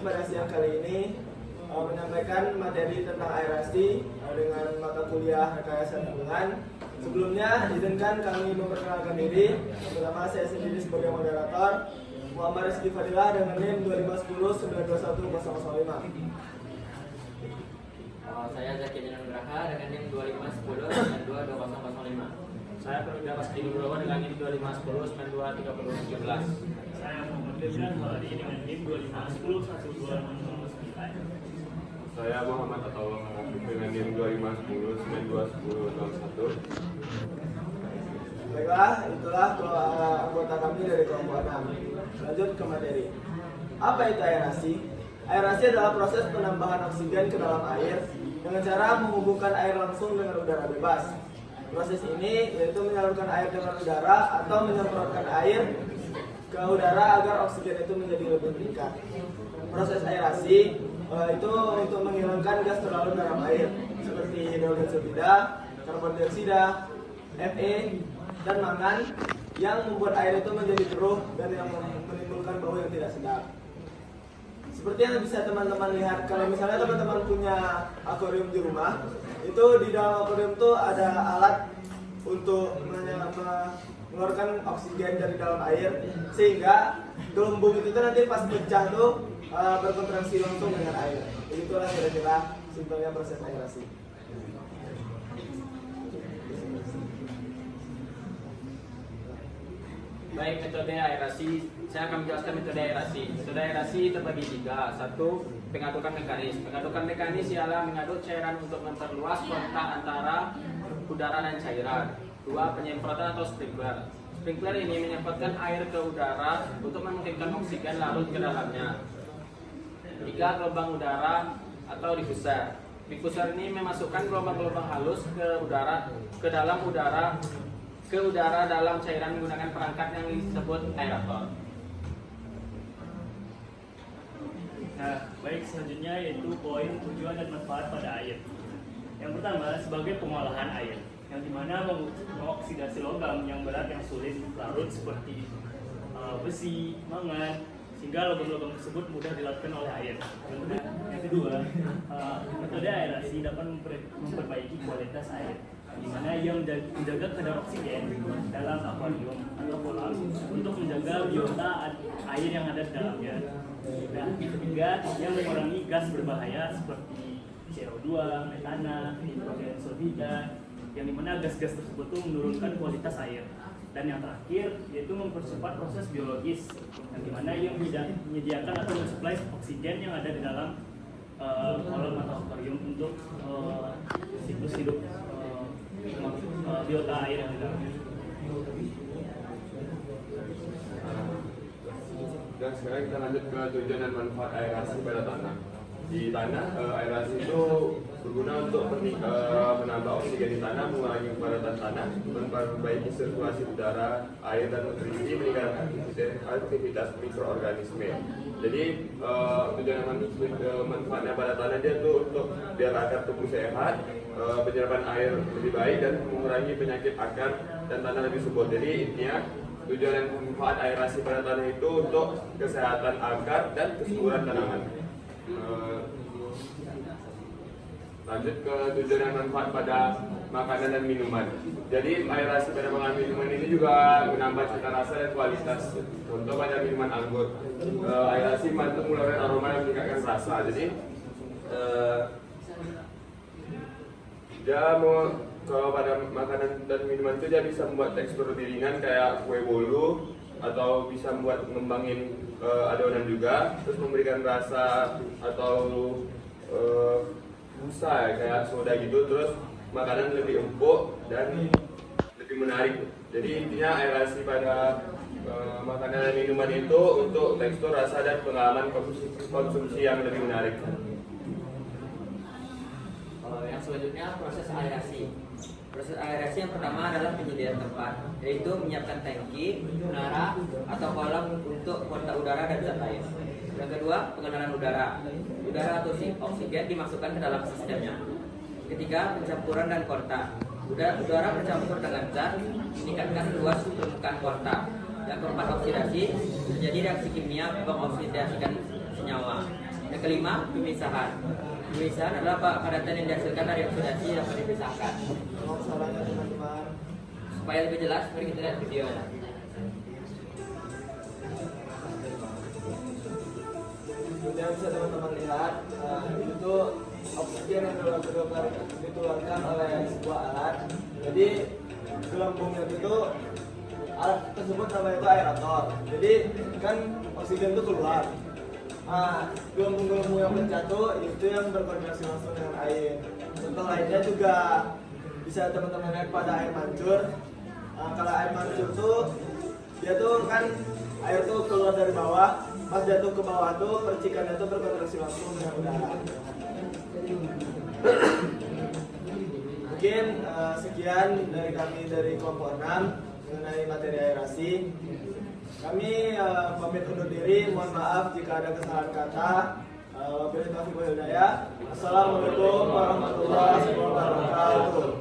pada siang kali ini menyampaikan materi tentang aerasi dengan mata kuliah rekayasa lingkungan. Sebelumnya, izinkan kami memperkenalkan diri. Pertama, saya sendiri sebagai moderator, Muhammad Rizky Fadilah dengan NIM 2510921005. Saya Zaki Nugraha dengan NIM 2510922005. Saya Perwira Pasti Nugroho dengan NIM 2510923017. Saya Muhammad Firman Haladi dengan NIM 25101209. Saya Muhammad Atawang Rafiq dengan NIM 2510921001. Baiklah, itulah anggota kami dari kelompok 6. Lanjut ke materi. Apa itu aerasi? Aerasi adalah proses penambahan oksigen ke dalam air dengan cara menghubungkan air langsung dengan udara bebas. Proses ini yaitu menyalurkan air dengan udara atau menyemprotkan air ke udara agar oksigen itu menjadi lebih meningkat. Proses aerasi itu untuk menghilangkan gas terlarut dalam air seperti hidrogen sulfida, karbon dioksida, Fe, dan mangan yang membuat air itu menjadi keruh dan yang menimbulkan bau yang tidak sedap. Seperti yang bisa teman-teman lihat, kalau misalnya teman-teman punya akuarium di rumah, itu di dalam akuarium itu ada alat untuk mengeluarkan oksigen dari dalam air, sehingga gelembung itu nanti pas pecah tuh berkontraksi langsung dengan air. Itulah kira-kira simpelnya proses aerasi. Baik, metode aerasi. Saya akan menjelaskan metode aerasi. Metode aerasi terbagi tiga. Satu, pengadukan mekanis. Pengadukan mekanis ialah mengaduk cairan untuk memperluas kontak antara udara dan cairan. Dua, penyemprotan atau sprinkler. Sprinkler ini menyemprotkan air ke udara untuk memungkinkan oksigen larut ke dalamnya. Tiga, gelombang udara atau diffuser. Diffuser ini memasukkan gelombang-gelombang halus ke udara dalam cairan menggunakan perangkat yang disebut aerator. Nah, baik, selanjutnya yaitu poin tujuan dan manfaat pada air. Yang pertama, sebagai pengolahan air, yang dimana mengoksidasi logam yang berat yang sulit larut seperti besi, mangan, sehingga logam-logam tersebut mudah dilakukan oleh air. Yang kedua, metode aerasi dapat memperbaiki kualitas air, di mana ia menjaga kadar oksigen dalam akuarium atau kolam untuk menjaga biota air yang ada di dalamnya. Dan ketiga, yang mengurangi gas berbahaya seperti CO2, metana, hidrogen sulfida, yang dimana gas-gas tersebut itu menurunkan kualitas air. Dan yang terakhir yaitu mempercepat proses biologis, yang dimana ia menyediakan atau mensuplai oksigen yang ada di dalam kolam atau akuarium untuk siklus hidup biota air yang di dalamnya. Dan sekarang kita lanjut ke tujuan dan manfaat aerasi pada tanah. Di tanah, aerasi itu berguna untuk menambah oksigen di tanah, mengurangi kepadatan tanah, memperbaiki sirkulasi udara, air dan nutrisi, meningkatkan aktivitas mikroorganisme. Jadi tujuan dan manfaatnya pada tanah dia tuh untuk biar akar tumbuh sehat, penyerapan air lebih baik dan mengurangi penyakit akar dan tanah lebih subur. Jadi intinya tujuan dan manfaat aerasi pada tanah itu untuk kesehatan akar dan kesuburan tanaman. Lanjut ke tujuan dan manfaat pada makanan dan minuman. Jadi aerasi pada makanan minuman ini juga menambah cita rasa dan kualitas. Contoh pada minuman anggur, aerasi membantu mengeluarkan aroma dan meningkatkan rasa. Jadi kalau pada makanan dan minuman itu dia bisa membuat tekstur lebih ringan kayak kue bolu, atau bisa membuat ngembangin adonan juga, terus memberikan rasa atau busa ya, kayak soda gitu, terus makanan lebih empuk dan lebih menarik. Jadi intinya aerasi pada makanan dan minuman itu untuk tekstur, rasa dan pengalaman konsumsi yang lebih menarik. Yang selanjutnya proses aerasi. Proses aerasi yang pertama adalah penyediaan tempat, yaitu menyiapkan tangki, menara, atau kolam untuk kontak udara dan zat air. Yang kedua, pengenalan udara. Udara atau oksigen dimasukkan ke dalam sistemnya. Ketiga, pencampuran dan kontak. Udara bercampur dengan zat meningkatkan luas permukaan kontak. Yang keempat, oksidasi. Terjadi reaksi kimia mengoksidasikan senyawa. kelima, pemisahan. Pemisahan adalah padatan yang dihasilkan dari oksidasi yang dipisahkan. Mohon sarannya teman-teman. Supaya lebih jelas, mari kita lihat videonya. Seperti yang bisa teman-teman lihat, itu oksigen yang dikeluarkan oleh sebuah alat. Jadi gelembungnya itu alat tersebut namanya itu aerator. Jadi kan oksigen itu keluar. Nah, gelembung-gelembung yang terjatuh itu yang berkoordinasi langsung dengan air. Contoh lainnya juga bisa teman-teman lihat pada air mancur. Kalau air mancur tuh dia tuh kan air tuh keluar dari bawah, pas jatuh ke bawah tuh percikannya tuh berkoordinasi langsung dengan udara. Mungkin sekian dari kami dari kelompok 6 mengenai materi aerasi. Kami pamit undur diri, mohon maaf jika ada kesalahan kata. Wabillahi taufiq wal hidayah. Assalamualaikum warahmatullahi wabarakatuh.